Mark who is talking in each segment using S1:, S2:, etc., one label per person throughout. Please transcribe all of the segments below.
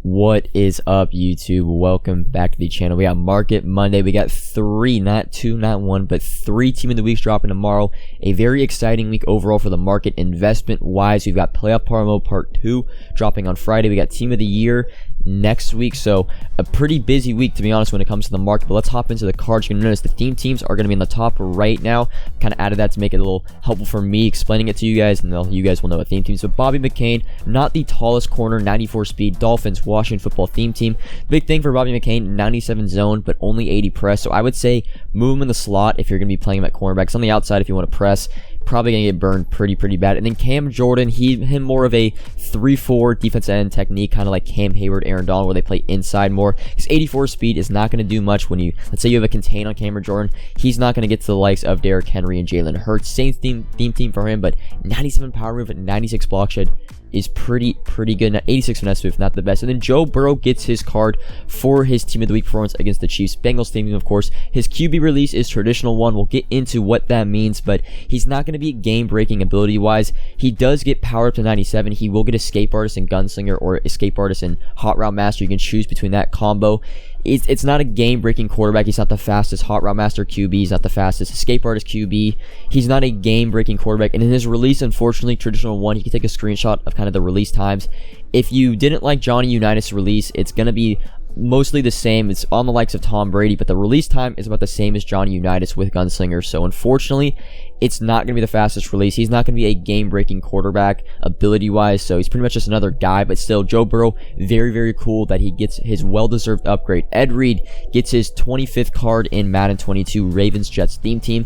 S1: What is up, YouTube? Welcome back to the channel. We got Market Monday. We got three, not two, not one, but three Team of the Weeks dropping tomorrow. A very exciting week overall for the market investment-wise. We've got Playoff Promo Part 2 dropping on Friday. We got Team of the Year next week, so a pretty busy week, to be honest, when it comes to the market. But let's hop into the cards. You're going to notice the theme teams are going to be in the top right now. Kind of added that to make it a little helpful for me explaining it to you guys, and you guys will know a theme team. So Bobby McCain, not the tallest corner, 94 speed. Dolphins, Washington football theme team. Big thing for Bobby McCain, 97 zone, but only 80 press. So I would say move him in the slot if you're going to be playing him at cornerbacks. On the outside, if you want to press, probably going to get burned pretty bad. And then Cam Jordan, him more of a 3-4 defense end technique, kind of like Cam Hayward, Aaron Donald, where they play inside more. His 84 speed is not going to do much when let's say you have a contain on Cam Jordan. He's not going to get to the likes of Derrick Henry and Jalen Hurts. Same theme for him, but 97 power move and 96 block shed is pretty good. Now 86 finesse move, not the best. And then Joe Burrow gets his card for his Team of the Week performance against the Chiefs. Bengals theme, of course. His QB release is traditional one. We'll get into what that means, but he's not going to be game-breaking ability-wise. He does get powered up to 97. He will get Escape Artist and Gunslinger, or Escape Artist and Hot Route Master. You can choose between that combo. It's not a game-breaking quarterback. He's not the fastest Hot Route Master QB. He's not the fastest Escape Artist QB. He's not a game-breaking quarterback. And in his release, unfortunately, traditional one, you can take a screenshot of kind of the release times. If you didn't like Johnny Unitas' release, it's going to be mostly the same. It's on the likes of Tom Brady, but the release time is about the same as Johnny Unitas with Gunslinger. So unfortunately, it's not going to be the fastest release. He's not going to be a game-breaking quarterback ability-wise, so he's pretty much just another guy. But still, Joe Burrow, very cool that he gets his well-deserved upgrade. Ed Reed gets his 25th card in Madden 22 Ravens-Jets theme team.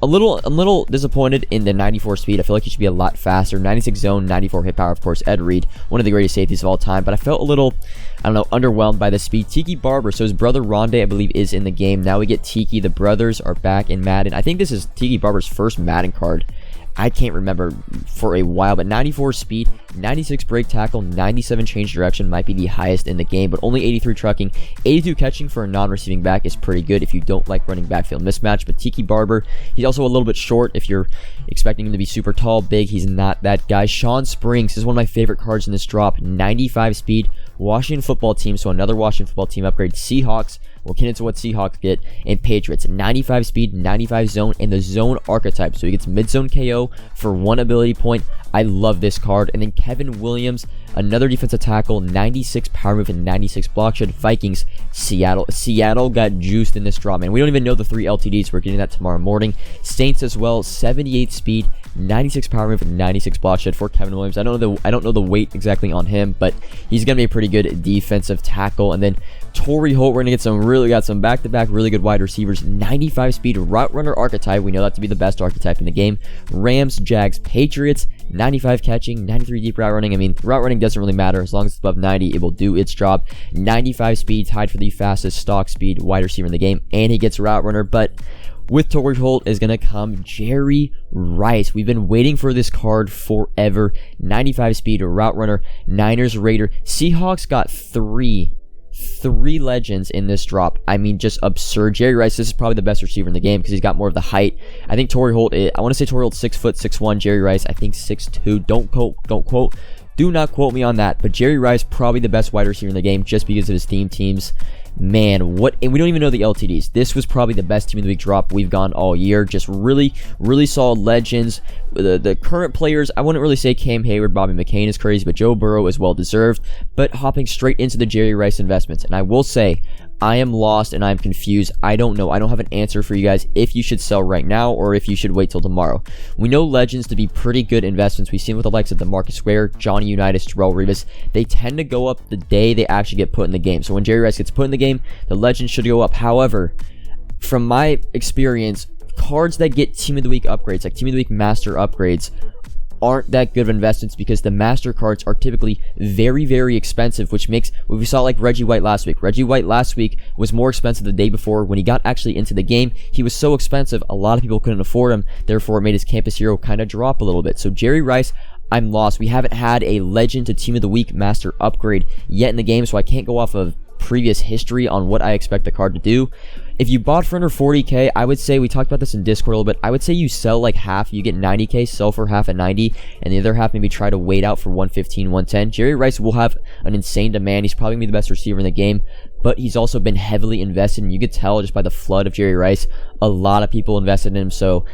S1: I'm a little disappointed in the 94 speed. I feel like he should be a lot faster. 96 zone, 94 hit power, of course. Ed Reed, one of the greatest safeties of all time. But I felt a little, I don't know, underwhelmed by the speed. Tiki Barber, so his brother Rondé, I believe, is in the game. Now we get Tiki. The brothers are back in Madden. I think this is Tiki Barber's first Madden card. I can't remember for a while, but 94 speed, 96 break tackle, 97 change direction might be the highest in the game, but only 83 trucking, 82 catching for a non-receiving back is pretty good if you don't like running backfield mismatch. But Tiki Barber, he's also a little bit short if you're expecting him to be super tall, big. He's not that guy. Sean Springs is one of my favorite cards in this drop. 95 speed, Washington football team, so another Washington football team upgrade. Seahawks, we'll get into what Seahawks get, and Patriots. 95 speed, 95 zone, and the zone archetype. So he gets mid-zone KO for 1 ability point. I love this card. And then Kevin Williams, another defensive tackle, 96 power move and 96 block shed. Vikings, Seattle got juiced in this draw, man. We don't even know the 3 LTDs. We're getting that tomorrow morning. Saints as well, 78 speed, 96 power move and 96 block shed for Kevin Williams. I don't know the weight exactly on him, but he's gonna be a pretty good defensive tackle. And then Torrey Holt, we're gonna get got some back-to-back really good wide receivers. 95 speed route runner archetype. We know that to be the best archetype in the game. Rams, Jags, Patriots, 95 catching, 93 deep route running. I mean, route running doesn't really matter. As long as it's above 90, it will do its job. 95 speed, tied for the fastest stock speed wide receiver in the game, and he gets route runner. But with Torrey Holt is going to come Jerry Rice. We've been waiting for this card forever. 95 speed, route runner, Niners, Raider. Seahawks got three legends in this drop. I mean, just absurd. Jerry Rice, this is probably the best receiver in the game because he's got more of the height. I think Torrey Holt, I want to say Torrey Holt 6'6". Jerry Rice, I think 6'2". Do not quote me on that, but Jerry Rice, probably the best wide receiver in the game just because of his theme teams. Man, and we don't even know the LTDs. This was probably the best Team of the Week drop we've gone all year. Just really solid legends. The current players, I wouldn't really say Cam Hayward, Bobby McCain is crazy, but Joe Burrow is well deserved. But hopping straight into the Jerry Rice investments, and I will say, I am lost and I'm confused. I don't know. I don't have an answer for you guys if you should sell right now or if you should wait till tomorrow. We know legends to be pretty good investments. We've seen with the likes of DeMarcus Ware, Johnny Unitas, Terrell Revis. They tend to go up the day they actually get put in the game. So when Jerry Rice gets put in the game, the legend should go up. However, from my experience, cards that get Team of the Week upgrades, like Team of the Week Master upgrades, aren't that good of investments because the master cards are typically very expensive, which makes, we saw like Reggie White last week. Reggie White last week was more expensive the day before. When he got actually into the game, he was so expensive, a lot of people couldn't afford him. Therefore, it made his campus hero kind of drop a little bit. So Jerry Rice, I'm lost. We haven't had a legend to Team of the Week master upgrade yet in the game, so I can't go off of previous history on what I expect the card to do. if you bought for under 40K, I would say, we talked about this in Discord a little bit, I would say you sell like half, you get 90K, sell for half at 90, and the other half maybe try to wait out for 115, 110. Jerry Rice will have an insane demand. He's probably going to be the best receiver in the game, but he's also been heavily invested, and you could tell just by the flood of Jerry Rice, a lot of people invested in him. So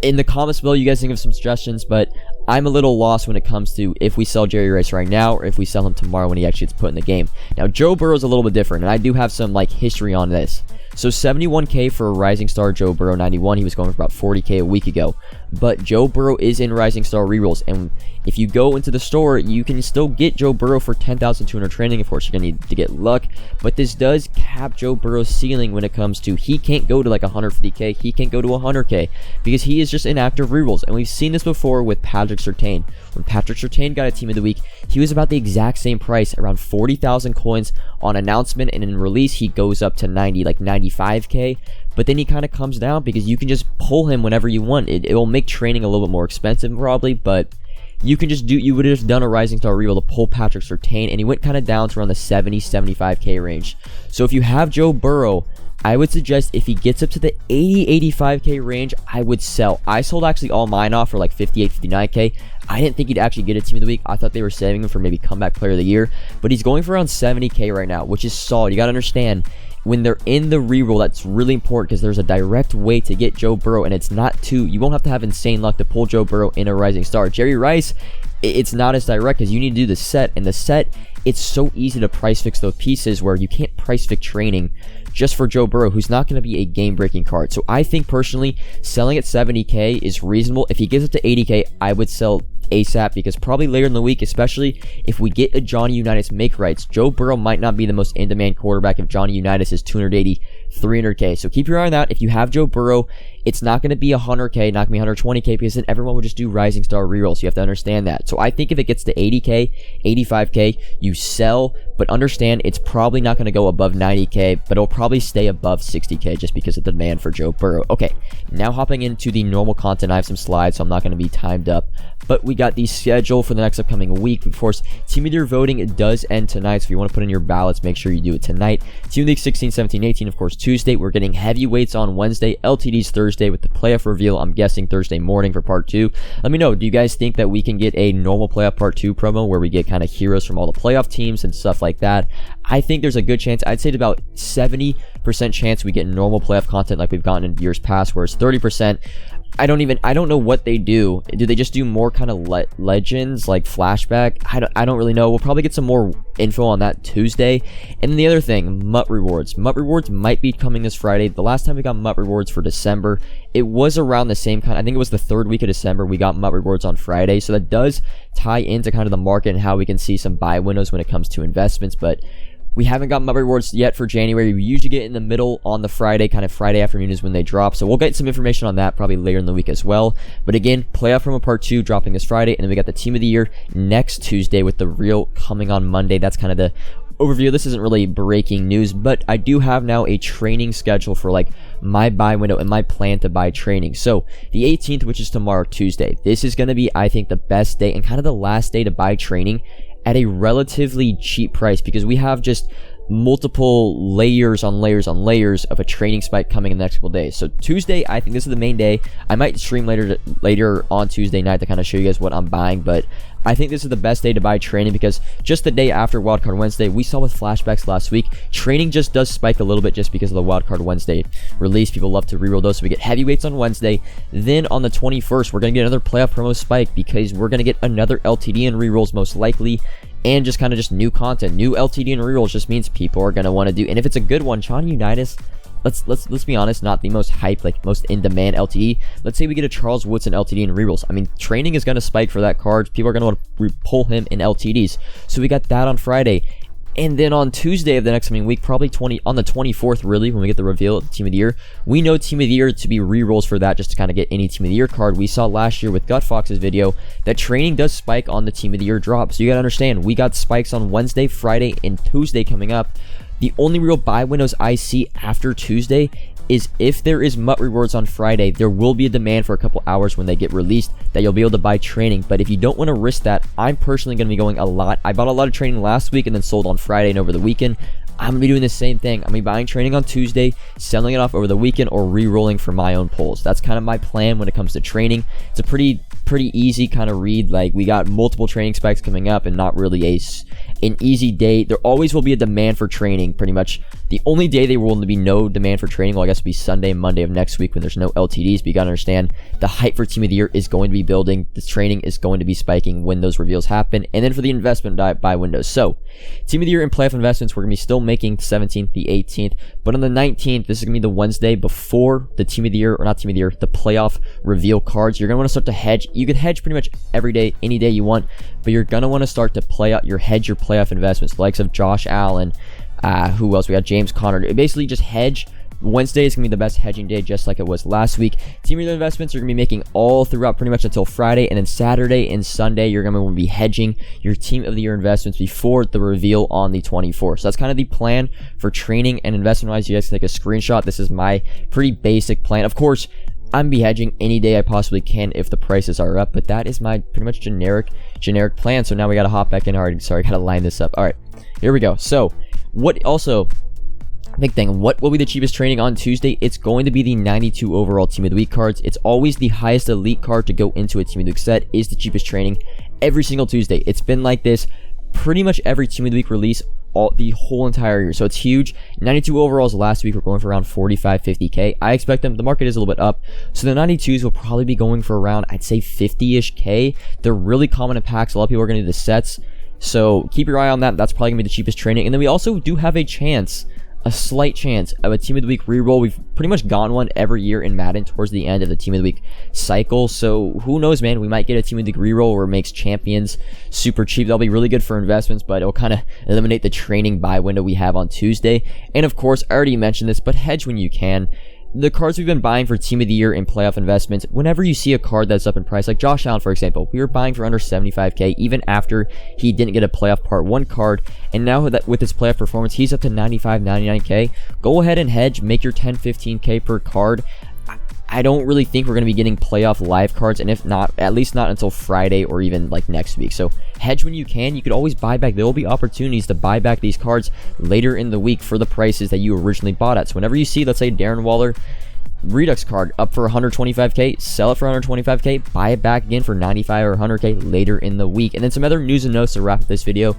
S1: in the comments below, you guys think of some suggestions, but I'm a little lost when it comes to if we sell Jerry Rice right now or if we sell him tomorrow when he actually gets put in the game. Now, Joe Burrow's a little bit different, and I do have some like history on this. So 71K for a Rising Star Joe Burrow 91. He was going for about 40K a week ago. But Joe Burrow is in Rising Star Rerolls, and if you go into the store, you can still get Joe Burrow for 10,200 training. Of course, you're going to need to get luck, but this does cap Joe Burrow's ceiling when it comes to he can't go to like 150K, he can't go to 100K, because he is just in active rerolls. And we've seen this before with Patrick Surtain. When Patrick Surtain got a Team of the Week, he was about the exact same price, around 40,000 coins on announcement, and in release, he goes up to 90, like 95K. But then he kind of comes down because you can just pull him whenever you want. It will make training a little bit more expensive probably, but you can just do, you would have just done a Rising Star Reroll to pull Patrick Surtain, and he went kind of down to around the 70, 75K range. So if you have Joe Burrow, I would suggest if he gets up to the 80, 85K range, I would sell. I sold actually all mine off for like 58, 59K. I didn't think he'd actually get a Team of the Week. I thought they were saving him for maybe Comeback Player of the Year, but he's going for around 70K right now, which is solid. You got to understand, when they're in the reroll, that's really important because there's a direct way to get Joe Burrow, and it's not too, you won't have to have insane luck to pull Joe Burrow in a Rising Star. Jerry Rice, it's not as direct because you need to do the set, and the set, it's so easy to price fix those pieces where you can't price fix training just for Joe Burrow, who's not going to be a game-breaking card. So I think personally, selling at 70K is reasonable. If he gets up to 80K, I would sell ASAP, because probably later in the week, especially if we get a Johnny Unitas make rights, Joe Burrow might not be the most in-demand quarterback if Johnny Unitas is 280, 300K. So keep your eye on that. If you have Joe Burrow, it's not going to be 100K, not going to be 120K, because then everyone would just do Rising Star rerolls. You have to understand that. So I think if it gets to 80K, 85K, you sell, but understand it's probably not going to go above 90K, but it'll probably stay above 60K just because of the demand for Joe Burrow. Okay, now hopping into the normal content, I have some slides, so I'm not going to be timed up, but we got the schedule for the next upcoming week. Of course, Team of the Year voting, it does end tonight, so if you want to put in your ballots, make sure you do it tonight. Team of the Week 16, 17, 18, of course, Tuesday. We're getting heavyweights on Wednesday, LTDs Thursday, with the playoff reveal, I'm guessing Thursday morning for part 2. Let me know, do you guys think that we can get a normal playoff part 2 promo where we get kind of heroes from all the playoff teams and stuff like that? I think there's a good chance. I'd say it's about 70% chance we get normal playoff content like we've gotten in years past, whereas 30%, I don't know what they do. Do they just do more kind of legends, like flashback? I don't really know. We'll probably get some more info on that Tuesday. And then the other thing, MUT rewards. MUT rewards might be coming this Friday. The last time we got MUT rewards for December, it was around the same kind. I think it was the 3rd week of December. We got MUT rewards on Friday. So that does tie into kind of the market and how we can see some buy windows when it comes to investments. But we haven't got MUT rewards yet for January. We usually get in the middle on the Friday, kind of Friday afternoon is when they drop. So we'll get some information on that probably later in the week as well. But again, playoff promo part 2 dropping this Friday. And then we got the Team of the Year next Tuesday with the real coming on Monday. That's kind of the overview. This isn't really breaking news, but I do have now a training schedule for like my buy window and my plan to buy training. So the 18th, which is tomorrow, Tuesday, this is going to be, I think, the best day and kind of the last day to buy training at a relatively cheap price, because we have just multiple layers on layers on layers of a training spike coming in the next couple days. So Tuesday, I think this is the main day. I might stream later on Tuesday night to kind of show you guys what I'm buying, but I think this is the best day to buy training, because just the day after Wildcard Wednesday, we saw with flashbacks last week, training just does spike a little bit just because of the Wildcard Wednesday release. People love to reroll those, so we get heavyweights on Wednesday. Then on the 21st, we're going to get another playoff promo spike, because we're going to get another LTD and rerolls most likely, and just kind of just new content. New LTD and rerolls just means people are going to want to do, and if it's a good one, Johnny Unitas, let's be honest, not the most hyped, like most in-demand LTD. Let's say we get a Charles Woodson LTD and rerolls. I mean, training is going to spike for that card. People are going to want to pull him in LTDs. So we got that on Friday. And then on Tuesday of the next coming week, probably on the 24th, really, when we get the reveal of the Team of the Year, we know Team of the Year to be rerolls for that, just to kind of get any Team of the Year card. We saw last year with Gut Fox's video that training does spike on the Team of the Year drop. So you got to understand, we got spikes on Wednesday, Friday, and Tuesday coming up. The only real buy windows I see after Tuesday is if there is MUT rewards on Friday, there will be a demand for a couple hours when they get released that you'll be able to buy training. But if you don't want to risk that, I'm personally going to be going a lot. I bought a lot of training last week and then sold on Friday and over the weekend. I'm going to be doing the same thing. I'm going to be buying training on Tuesday, selling it off over the weekend, or re-rolling for my own pulls. That's kind of my plan when it comes to training. It's a pretty easy kind of read. Like, we got multiple training spikes coming up and not really an easy day. There always will be a demand for training. Pretty much the only day there will be no demand for training, well, I guess, will be Sunday and Monday of next week when there's no LTDs. But you got to understand, the hype for Team of the Year is going to be building. The training is going to be spiking when those reveals happen. And then for the investment buy windows. So, Team of the Year and playoff investments, we're going to be still making 17th, the 18th. But on the 19th, this is going to be the Wednesday before the Team of the Year, or not Team of the Year, the playoff reveal cards. You're going to want to start to hedge. You can hedge pretty much every day, any day you want, but you're going to want to start to play out your playoff investments, the likes of Josh Allen, who else? We got James Conner. Basically, just hedge. Wednesday is going to be the best hedging day, just like it was last week. Team of the Year investments you're going to be making all throughout pretty much until Friday, and then Saturday and Sunday you're going to want to be hedging your Team of the Year investments before the reveal on the 24th. So that's kind of the plan for training and investment wise. You guys can take a screenshot. This is my pretty basic plan. Of course, I'm be hedging any day I possibly can if the prices are up, but that is my pretty much generic plan. So now we got to hop back in already. Sorry, got to line this up. All right, here we go. So what also, big thing, what will be the cheapest training on Tuesday? It's going to be the 92 overall Team of the Week cards. It's always the highest elite card to go into a Team of the Week set is the cheapest training every single Tuesday. It's been like this pretty much every Team of the Week release the whole entire year. So it's huge. 92 overalls last week were going for around 45, 50K. I expect them, the market is a little bit up, so the 92s will probably be going for around, I'd say 50-ish K. They're really common in packs. A lot of people are going to do the sets, so keep your eye on that. That's probably going to be the cheapest training. And then we also do have a slight chance of a Team of the Week reroll. We've pretty much gotten one every year in Madden towards the end of the Team of the Week cycle. So who knows, man? We might get a Team of the Week reroll where it makes champions super cheap. That'll be really good for investments, but it'll kind of eliminate the training buy window we have on Tuesday. And of course, I already mentioned this, but hedge when you can. The cards we've been buying for Team of the Year and playoff investments, whenever you see a card that's up in price, like Josh Allen, for example, we were buying for under 75K even after he didn't get a playoff part 1 card, and now that with his playoff performance, he's up to 95, 99K. Go ahead and hedge, make your 10, 15K per card. I don't really think we're going to be getting playoff live cards, and if not, at least not until Friday or even like next week. So hedge when you can. You could always buy back. There will be opportunities to buy back these cards later in the week for the prices that you originally bought at. So whenever you see, let's say, Darren Waller Redux card up for 125K, sell it for 125K, buy it back again for 95 or 100K later in the week. And then some other news and notes to wrap up this video.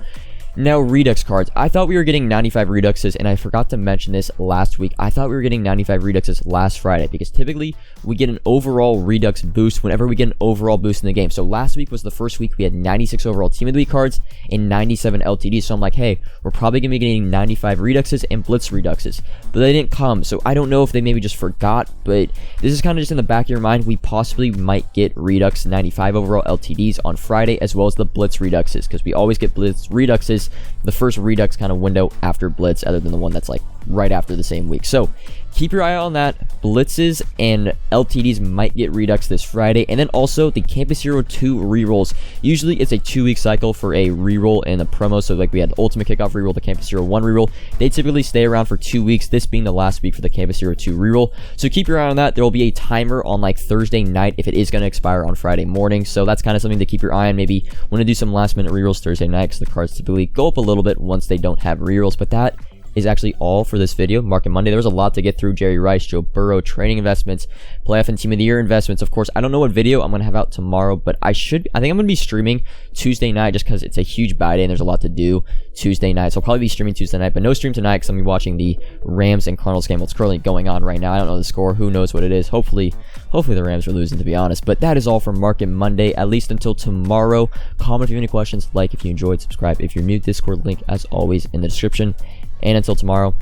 S1: Now, Redux cards. I thought we were getting 95 Reduxes, and I forgot to mention this last week. I thought we were getting 95 Reduxes last Friday, because typically we get an overall Redux boost whenever we get an overall boost in the game. So last week was the first week we had 96 overall Team of the Week cards and 97 LTDs. So I'm like, hey, we're probably going to be getting 95 Reduxes and Blitz Reduxes. But they didn't come, so I don't know if they maybe just forgot, but this is kind of just in the back of your mind. We possibly might get Redux 95 overall LTDs on Friday, as well as the Blitz Reduxes, because we always get Blitz Reduxes the first Redux kind of window after Blitz, other than the one that's like right after the same week. So keep your eye on that. Blitzes and LTDs might get Redux this Friday. And then also the Campus Hero 2 rerolls. Usually it's a 2-week cycle for a reroll and a promo. So like we had the Ultimate Kickoff reroll, the Campus Hero 1 reroll. They typically stay around for 2 weeks, this being the last week for the Campus Hero 2 reroll. So keep your eye on that. There will be a timer on like Thursday night if it is going to expire on Friday morning. So that's kind of something to keep your eye on. Maybe want to do some last minute rerolls Thursday night, because the cards typically go up a little bit once they don't have rerolls. But that is actually all for this video. Market Monday. There was a lot to get through. Jerry Rice, Joe Burrow, training investments, playoff and Team of the Year investments. Of course, I don't know what video I'm going to have out tomorrow, but I think I'm going to be streaming Tuesday night, just because it's a huge buy day and there's a lot to do Tuesday night. So I'll probably be streaming Tuesday night, but no stream tonight because I'm going to be watching the Rams and Cardinals game. What's currently going on right now. I don't know the score. Who knows what it is. Hopefully the Rams are losing, to be honest. But that is all for Market Monday, at least until tomorrow. Comment if you have any questions, like if you enjoyed, subscribe if you're new. Discord link, as always, in the description. And until tomorrow,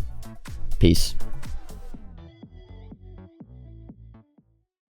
S1: peace.